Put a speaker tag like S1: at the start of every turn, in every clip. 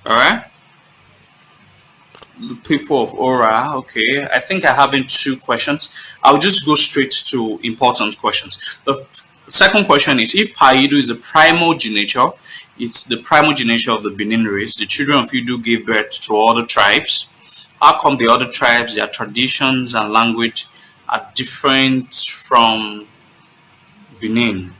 S1: All right. The people of Ora. Okay. I think I have in two questions. I'll just go straight to important questions. The second question is, if Paidu is the primogeniture, it's the primogeniture of the Benin race. The children of Idu gave birth to other tribes. How come the other tribes, their traditions and language are different from Benin?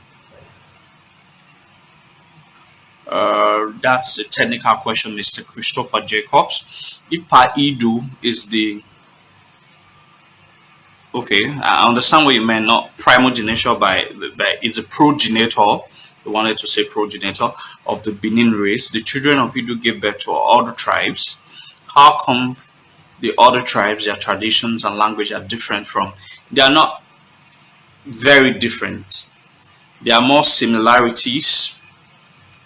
S1: That's a technical question, Mr. Christopher Jacobs. If Paidu is the okay, I understand what you meant. Not primogeniture by it's a progenitor. You wanted to say progenitor of the Benin race. The children of Idu gave birth to other tribes. How come the other tribes, their traditions and language are different from? They are not very different. There are more similarities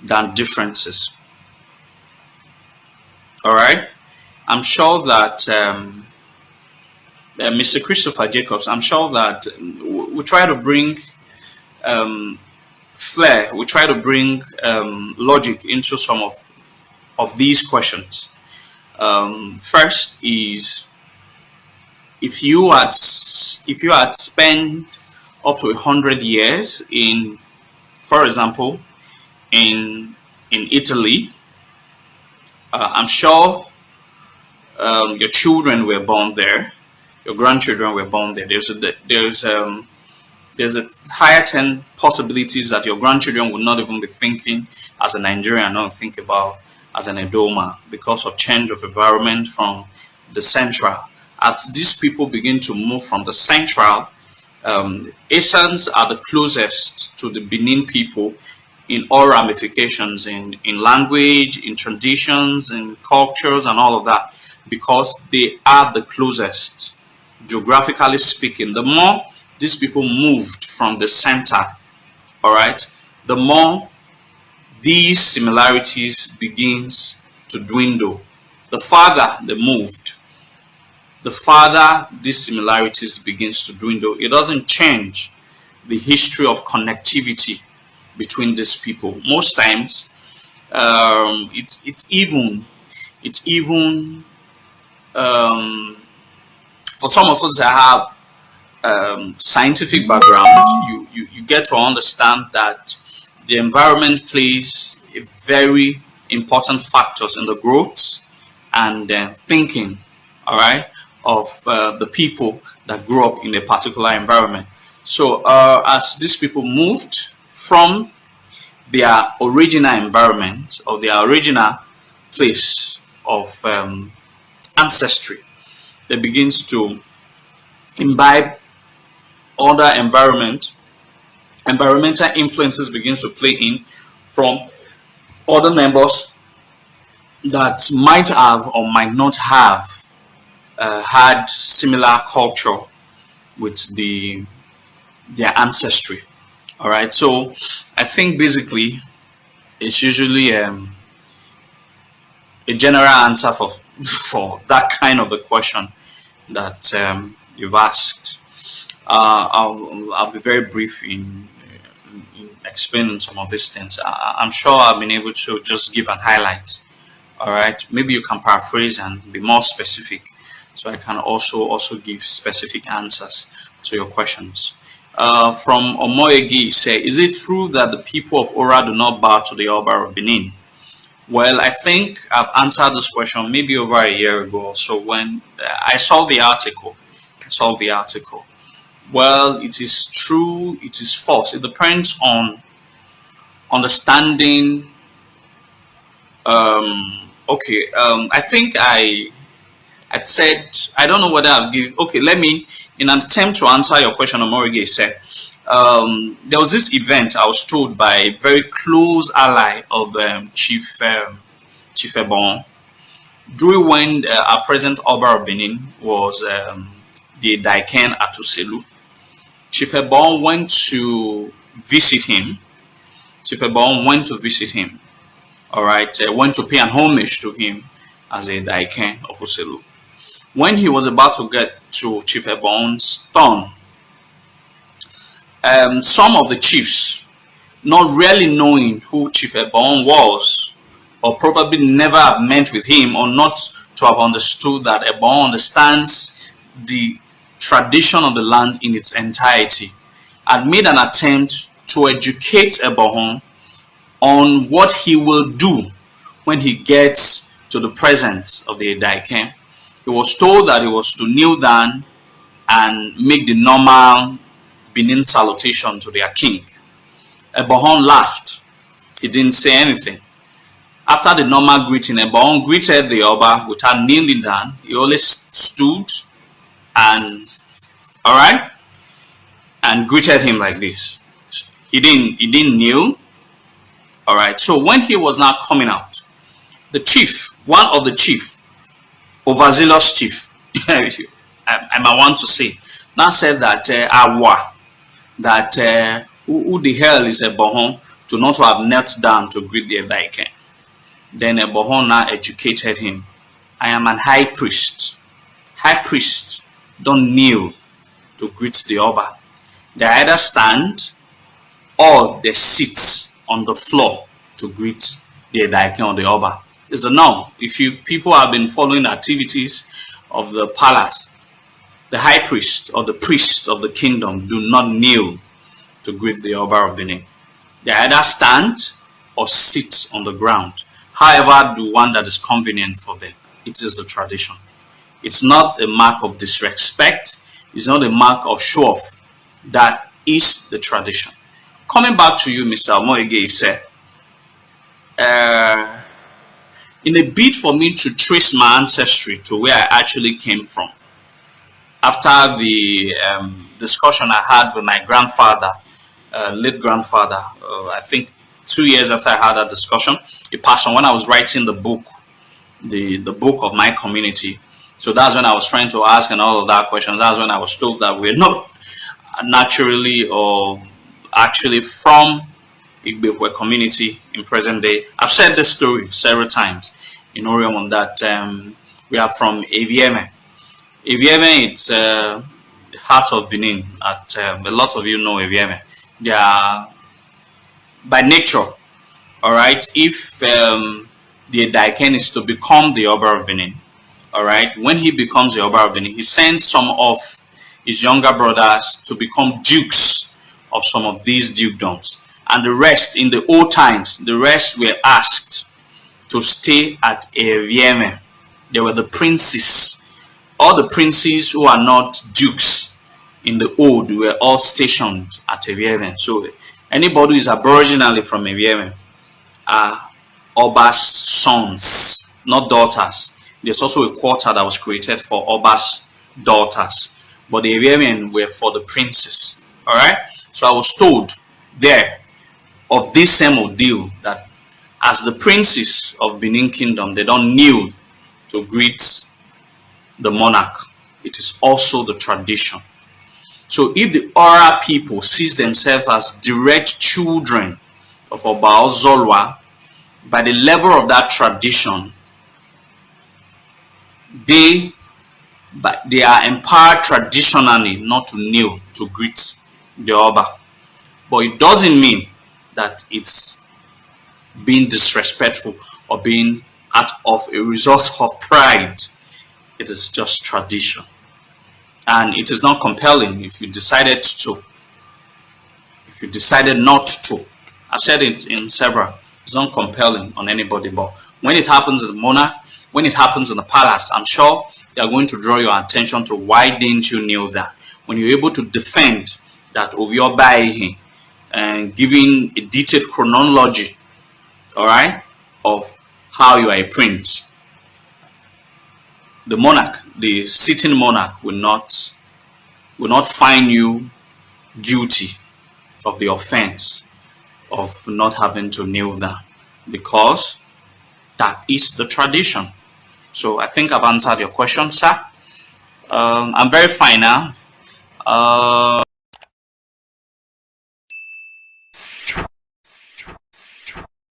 S1: than differences. All right. I'm sure that Mr. Christopher Jacobs, I'm sure that we try to bring flair, we try to bring logic into some of these questions. First is, if you had spent up to 100 years in, for example, in Italy, I'm sure your children were born there, your grandchildren were born there. There's a higher 10 possibilities that your grandchildren would not even be thinking as a Nigerian, not think about as an Edoma, because of change of environment from the central. As these people begin to move from the central, Asians are the closest to the Benin people in all ramifications, in language, in traditions, in cultures, and all of that, because they are the closest, geographically speaking. The more these people moved from the center, all right, the more these similarities begins to dwindle. The farther they moved, the farther these similarities begins to dwindle. It doesn't change the history of connectivity between these people. Most times, it's even for some of us that have scientific background, you get to understand that the environment plays a very important factors in the growth and thinking, all right, of the people that grew up in a particular environment. So as these people moved from their original environment or their original place of ancestry, they begins to imbibe other environmental influences begins to play in from other members that might have or might not have had similar culture with their ancestry. All right, so I think basically it's usually a general answer for that kind of a question that you've asked. I'll be very brief in explaining some of these things. I'm sure I've been able to just give an highlight. All right, maybe you can paraphrase and be more specific, so I can also give specific answers to your questions. From Omoyegi, say, is it true that the people of Ora do not bow to the Oba of Benin? Well, I think I've answered this question maybe over a year ago. So when I saw the article, well, it is true, it is false. It depends on understanding. I think I said, I don't know whether I've given. Okay, let me, in an attempt to answer your question, Omorige said, there was this event I was told by a very close ally of Chief Ebon, during when our present Oba of Benin was the Daiken Atuselu. Chief Ebon went to visit him. All right, went to pay an homage to him as a Daiken of Oselu. When he was about to get to Chief Ebon's turn, some of the chiefs, not really knowing who Chief Ebon was, or probably never have met with him, or not to have understood that Ebon understands the tradition of the land in its entirety, had made an attempt to educate Ebon on what he will do when he gets to the presence of the Edaiken. He was told that he was to kneel down and make the normal Benin salutation to their king. Ebon laughed. He didn't say anything. After the normal greeting, Ebon greeted the Oba without kneeling down. He only stood and, alright, and greeted him like this. He didn't kneel. Alright, so when he was now coming out, the chief, one of the chief, overzealous chief, I might want to say, now said that Awa, that who the hell is Ebon to not have knelt down to greet the Edaiken. Then Ebon now educated him. I am an high priest. High priests don't kneel to greet the Oba. They either stand or they sit on the floor to greet the Edaiken or the Oba. It's a norm. If you people have been following the activities of the palace, the high priest or the priest of the kingdom do not kneel to greet the Oba of Benin. They either stand or sit on the ground. However, the one that is convenient for them. It is the tradition. It's not a mark of disrespect. It's not a mark of show off. That is the tradition. Coming back to you, Mr. Amowie said, in a bid for me to trace my ancestry to where I actually came from, after the discussion I had with my grandfather, late grandfather, I think 2 years after I had that discussion, he passed on when I was writing the book, the book of my community. So that's when I was trying to ask and all of that questions. That's when I was told that we're not naturally or actually from Igbo community in present day. I've said this story several times in Orion that we are from Avieme. Avieme, it's the heart of Benin. A lot of you know Avieme. They are by nature, all right. If the Edaiken is to become the Oba of Benin, all right, when he becomes the Oba of Benin, he sends some of his younger brothers to become dukes of some of these dukedoms. And the rest, in the old times, the rest were asked to stay at Avieme. They were the princes. All the princes who are not dukes in the old were all stationed at Avieme. So anybody who is aboriginally from Avieme are Oba's sons, not daughters. There's also a quarter that was created for Oba's daughters, but the Avieme were for the princes. All right. So I was told there of this same ordeal that as the princes of Benin Kingdom, they don't kneel to greet the monarch. It is also the tradition. So if the Ora people sees themselves as direct children of Oba Ozolwa, by the level of that tradition, they are empowered traditionally not to kneel to greet the Oba. But it doesn't mean that it's being disrespectful or being out of a result of pride. It is just tradition. And it is not compelling if you decided to. If you decided not to. I've said it in several. It's not compelling on anybody. But when it happens in the monarch, when it happens in the palace, I'm sure they are going to draw your attention to why didn't you kneel down. When you're able to defend that Oviobai and giving a detailed chronology, all right, of how you are a prince, the monarch, the sitting monarch, will not find you guilty of the offense of not having to kneel down, because that is the tradition. So I think I've answered your question, sir. I'm very fine now.